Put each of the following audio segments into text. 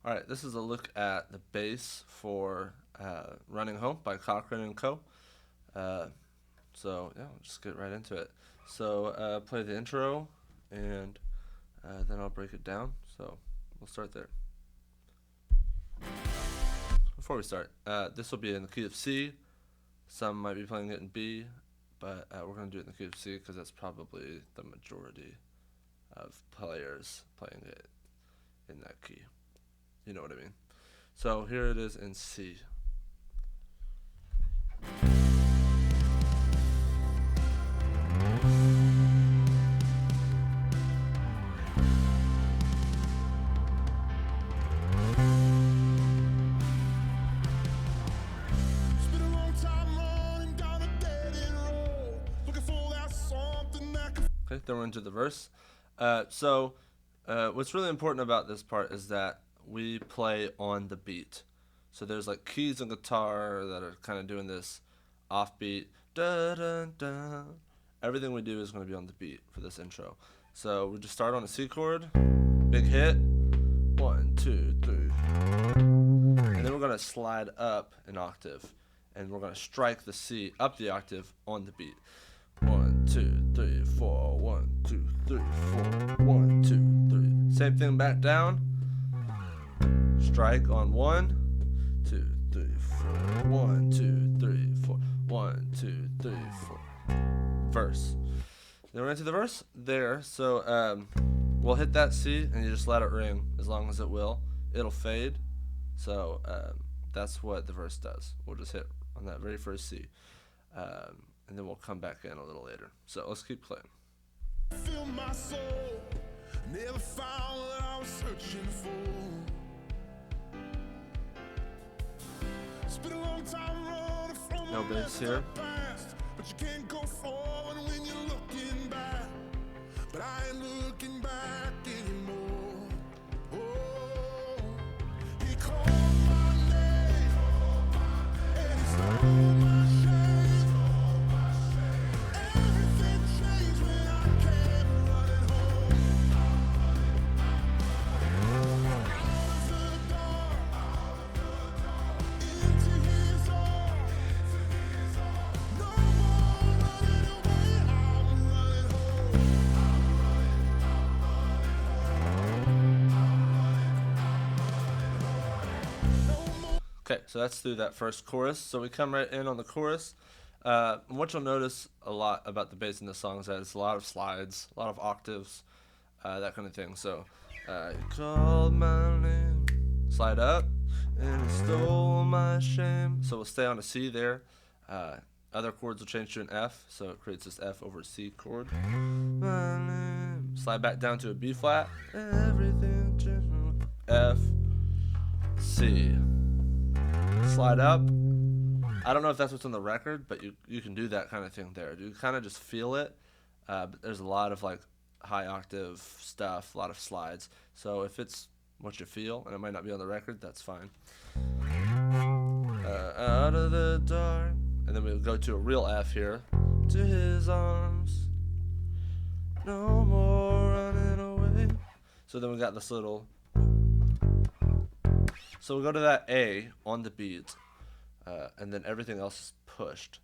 All right, this is a look at the bass for Running Home by Cochran and Co. So, yeah, we'll just get right into it. So, play the intro, and then I'll break it down. So, we'll start there. Before we start, this will be in the key of C. Some might be playing it in B, but we're going to do it in the key of C because that's probably the majority of players playing it in that key. You know what I mean? So here it is in C. Okay, then we're into the verse. So what's really important about this part is that we play on the beat. So there's like keys and guitar that are kind of doing this offbeat. Da, da, da. Everything we do is going to be on the beat for this intro. So we just start on a C chord, big hit, 1, 2, 3. And then we're going to slide up an octave. And we're going to strike the C up the octave on the beat. 1, 2, 3, 4, 1, 2, 3, 4, 1, 2, 3. Same thing back down. Strike on 1, 2, 3, 4, 1, 2, 3, 4, 1, 2, 3, 4. Verse. Then we're into the verse there. So we'll hit that C and you just let it ring as long as it will. It'll fade. So that's what the verse does. We'll just hit on that very first C. And then we'll come back in a little later. So let's keep playing. Feel my soul, never found what I was searching for. It's been a long time running from no bass here. Past, but you can't go forward when you're looking back. But I ain't looking back anymore. Oh, he called my name, and he stole my shame. Everything changed when I came running home. Out of the dark, into his arms. No more running away, I'm running home. Okay, so that's through that first chorus. So we come right in on the chorus. What you'll notice a lot about the bass in this song is that it's a lot of slides, a lot of octaves, that kind of thing. So, you called my name, slide up, and it stole my shame. So we'll stay on a C there. Other chords will change to an F, so it creates this F over C chord. My name. Slide back down to a B flat. Everything changed. F, C. Slide up. I don't know if that's what's on the record, but you can do that kind of thing there. You kind of just feel it. But there's a lot of like high octave stuff, a lot of slides. So if it's what you feel, and it might not be on the record, that's fine. Out of the dark. And then we'll go to a real F here. To his arms. No more running away. So then we got this little. So we'll go to that A on the beat. And then everything else is pushed.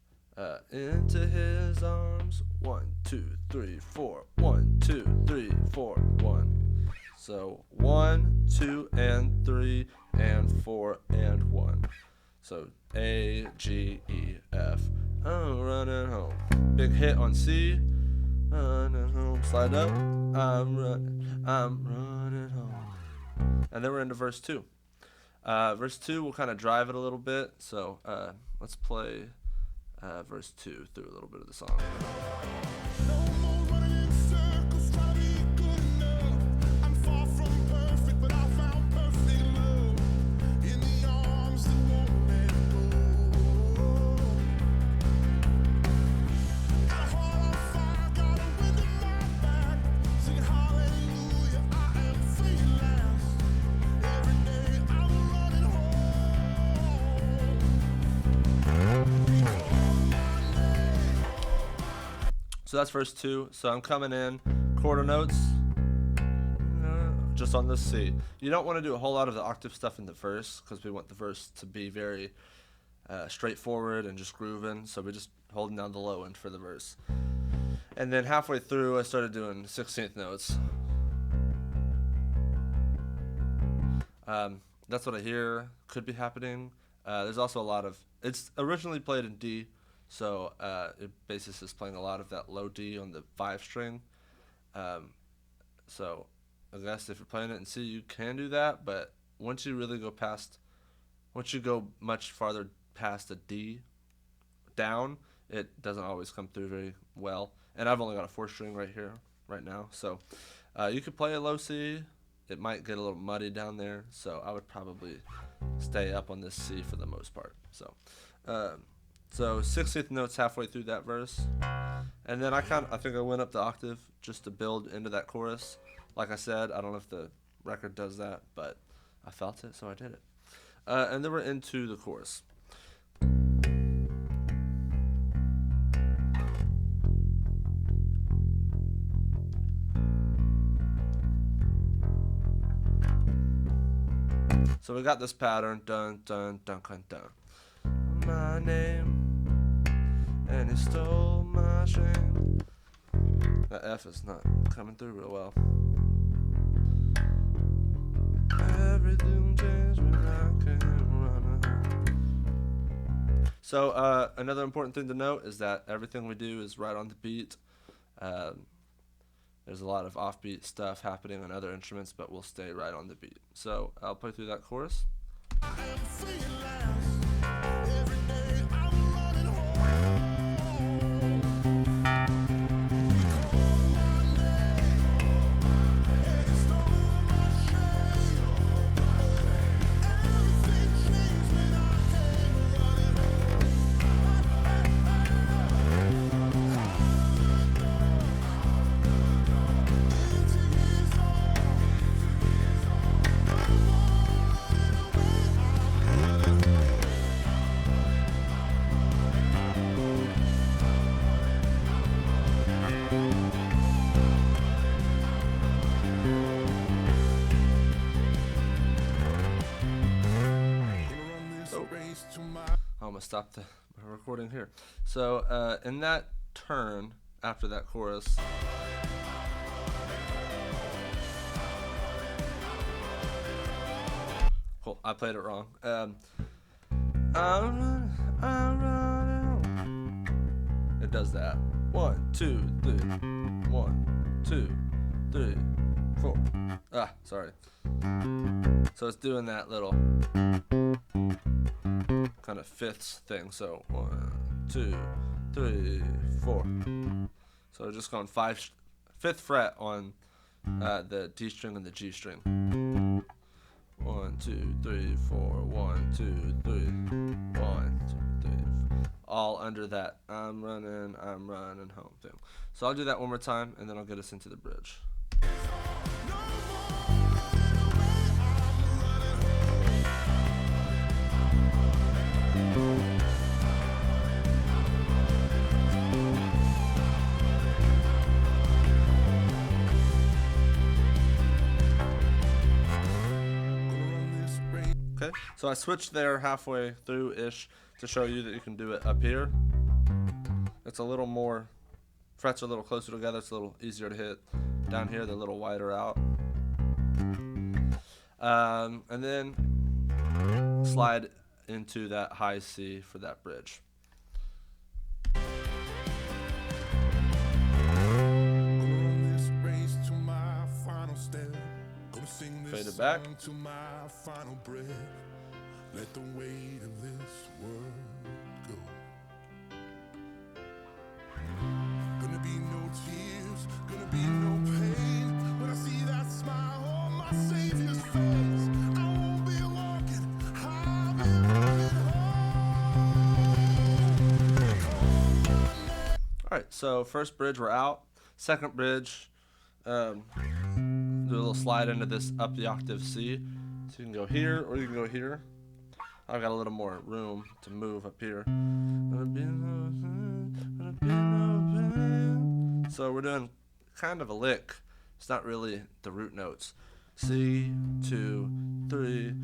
Into his arms. 1, 2, 3, 4. 1, 2, 3, 4, 1. So 1, 2, and 3, and 4, and 1. So A, G, E, F. I'm running home. Big hit on C. Running home. Slide up. I'm running home. And then we're into verse 2. Verse 2, we'll kind of drive it a little bit. So let's play verse 2 through a little bit of the song. No more running in circles, trying to be good enough. I'm far from perfect, but I found perfect love in the arms that won't let go. Got a heart on fire, got a wind in my back. Sing hallelujah, I am free at last. Every day I'm running home. So that's verse 2. So I'm coming in, quarter notes, just on this C. You don't want to do a whole lot of the octave stuff in the verse because we want the verse to be very straightforward and just grooving. So we're just holding down the low end for the verse. And then halfway through, I started doing 16th notes. That's what I hear could be happening. There's also a lot of, it's originally played in D, so it basically is playing a lot of that low D on the 5 string. So I guess if you're playing it in C, you can do that, but once you really go past, once you go much farther past a D down, it doesn't always come through very well. And I've only got a 4 string right here, right now, so you could play a low C. It might get a little muddy down there, so I would probably stay up on this C for the most part. So 16th notes halfway through that verse, and then I think I went up the octave just to build into that chorus. Like I said, I don't know if the record does that, but I felt it, so I did it. And then we're into the chorus. So we got this pattern, dun, dun, dun, dun, dun. My name, and he stole my shame. That F is not coming through real well. Everything changed when I came running. So another important thing to note is that everything we do is right on the beat. There's a lot of offbeat stuff happening on other instruments, but we'll stay right on the beat. So I'll play through that chorus. I'm gonna stop the recording here. So in that turn after that chorus, cool, I played it wrong. It does that. 1, 2, 3. 1, 2, 3, 4. Sorry. So it's doing that little kind of fifths thing. So 1, 2, 3, 4. So we're just going 5th fret on the D string and the G string. 1, 2, 3, 4. 1, 2, 3. 1, 2, 3. All under that I'm running home thing. So I'll do that one more time, and then I'll get us into the bridge. Okay, so I switched there halfway through-ish to show you that you can do it up here. It's a little more, frets are a little closer together, it's a little easier to hit. Down here, they're a little wider out. And then slide into that high C for that bridge. Fade it back. Let the weight of this world go. Gonna be no tears, gonna be no pain. When I see that smile on my Savior's face, I won't be walking, I'll be running home. Alright, so first bridge we're out. Second bridge, do a little slide into this up the octave C. So you can go here or you can go here. I've got a little more room to move up here. So we're doing kind of a lick. It's not really the root notes. C, 2, 3,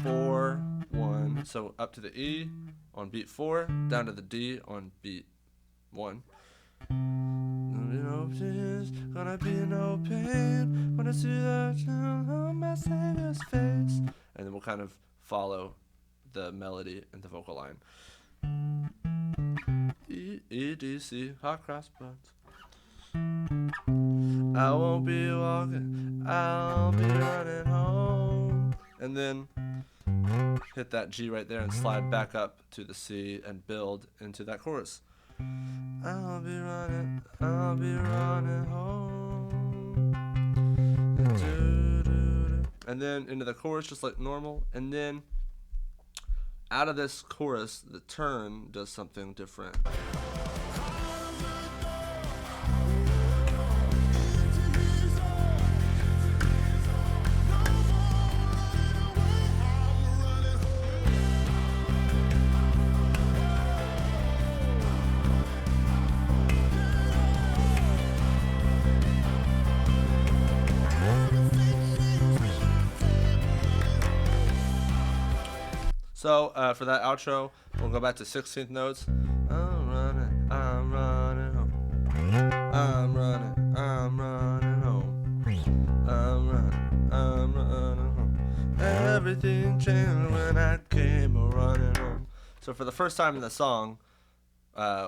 4, 1. So up to the E on beat 4, down to the D on beat 1. Gonna be no pain when I see the child on my Savior's face. And then we'll kind of follow the melody and the vocal line. E, E, D, C, hot cross buns. I won't be walking, I'll be running home. And then hit that G right there and slide back up to the C and build into that chorus. I'll be running home. And then into the chorus just like normal. And then out of this chorus, the turn does something different. So for that outro, we'll go back to 16th notes. I'm running home. I'm running home. I'm running home. Everything changed when I came running home. So for the first time in the song,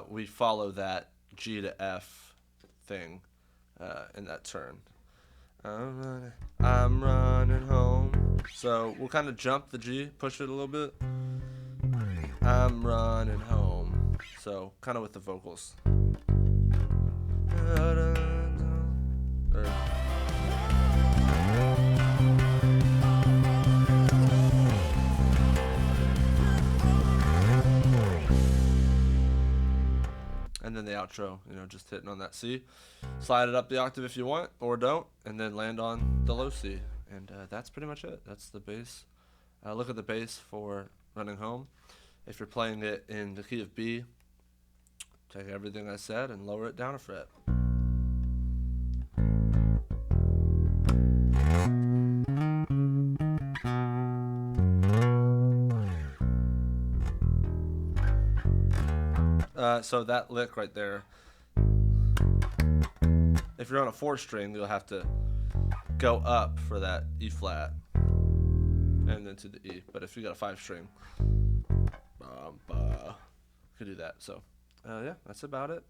we follow that G to F thing in that turn. I'm running home. So we'll kind of jump the G, push it a little bit. I'm running home. So kind of with the vocals. And then the outro, just hitting on that C. Slide it up the octave if you want, or don't, and then land on the low C. And that's pretty much it. That's the bass. Look at the bass for Running Home. If you're playing it in the key of B, take everything I said and lower it down a fret. So that lick right there, if you're on a 4-string, you'll have to go up for that E flat and then to the E. But if you got a 5-string, you can do that. So yeah, that's about it.